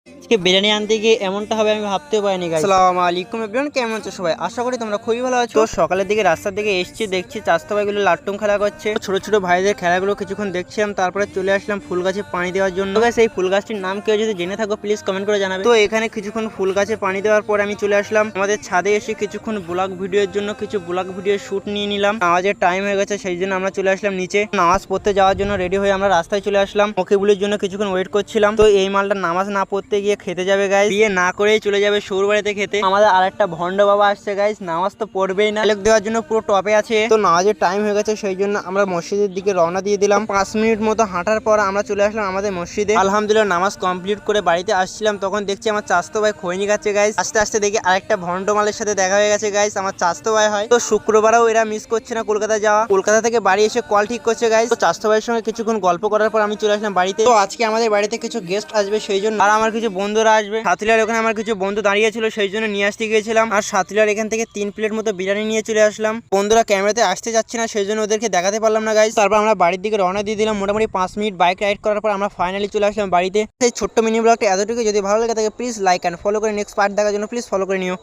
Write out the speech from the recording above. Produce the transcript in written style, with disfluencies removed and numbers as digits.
আজকে বিরিয়ানি আনতে গিয়ে এমনটা হবে আমি ভাবতেও পারিনি গাইস। আসসালামু আলাইকুম এভরিওয়ান, কেমন আছো সবাই? আশা করি তোমরা খুবই ভালো আছো। তো সকালের দিকে রাস্তার দিকে এসেছি, দেখছি চাষতো ভাইগুলো লাট্টুম খেলা করছে। ছোট ছোট ভাইদের খেলাগুলো কিছুক্ষণ দেখছিলাম, তারপরে চলে আসলাম ফুল গাছে পানি দেওয়ার জন্য। গাইস এই ফুল গাছটির নাম কেউ যদি জেনে থাকো প্লিজ কমেন্ট করে জানাবে। তো এখানে কিছুক্ষণ ফুল গাছে পানি দেওয়ার পর আমি চলে আসলাম আমাদের ছাদে, এসে কিছুক্ষণ ব্লগ ভিডিওর জন্য কিছু ব্লগ ভিডিও শুট নিয়ে নিলাম। নামাজের টাইম হয়ে গেছে, সেই জন্য আমরা চলে আসলাম নিচে নামাজ পড়তে যাওয়ার জন্য। রেডি হয়ে আমরা রাস্তায় চলে আসলাম, ওকেবুলের জন্য কিছুক্ষণ ওয়েট করছিলাম। তো এই মালটা নামাজ না পড়তে গিয়ে খেতে যাবে গাইস, বিয়ে না করেই চলে যাবে সৌর বাড়িতে খেতে। আমাদের আরেকটা ভন্ড বাবা আসছে গাইস, নামাজ তো পড়বেই না, ডায়লগ দেওয়ার জন্য পুরো টপে আছে। তো নামাজের টাইম হয়ে গেছে, সেই জন্য আমরা মসজিদের দিকে রওনা দিয়ে দিলাম। 5 মিনিট মতো হাঁটার পর আমরা চলে আসলাম আমাদের মসজিদে। আলহামদুলিল্লাহ নামাজ কমপ্লিট করে বাড়িতে আসছিলাম, তখন দেখছি আমার চাচতো ভাই খৈনি খাচ্ছে গাইস। আস্তে আস্তে দেখি আরেকটা ভন্ড মালের সাথে দেখা হয়ে গেছে গাইস, আমার চাচতো ভাই হয়। তো শুক্রবারও এরা মিস করছে না কলকাতা যাওয়া। কলকাতা থেকে বাড়ি এসে কল ঠিক করছে গাইস। তো চাচতো ভাইয়ের সঙ্গে কিছুক্ষণ গল্প করার পর আমি চলে আসলাম বাড়িতে। তো আজকে আমাদের বাড়িতে কিছু গেস্ট আসবে, সেই জন্য আর আমার কিছু বন্ধুরা আসবে। সাথীলার ওখানে আমার কিছু বন্ধু দাঁড়িয়ে ছিল, সেই জন্য নিয়ে আসতে গিয়েছিলাম। আর সাথীলার এখান থেকে 3 প্লেট মতো বিরিয়ানি নিয়ে চলে আসলাম। বন্ধুরা ক্যামেরাতে আসতে যাচ্ছে না, সেই জন্য ওদেরকে দেখাতে পারলাম না গাইস। তারপর আমরা বাড়ির দিকে রওনা দিয়ে দিলাম। মোটামুটি 5 মিনিট বাইক রাইড করার পর আমরা ফাইনালি চলে আসলাম বাড়িতে। এই ছোট্ট মিনি ব্লগটা এতটুকু, যদি ভালো লাগে থাকে প্লিজ লাইক অ্যান্ড ফলো করে নেক্সট পার্ট দেখার জন্য প্লিজ ফলো করে নিও।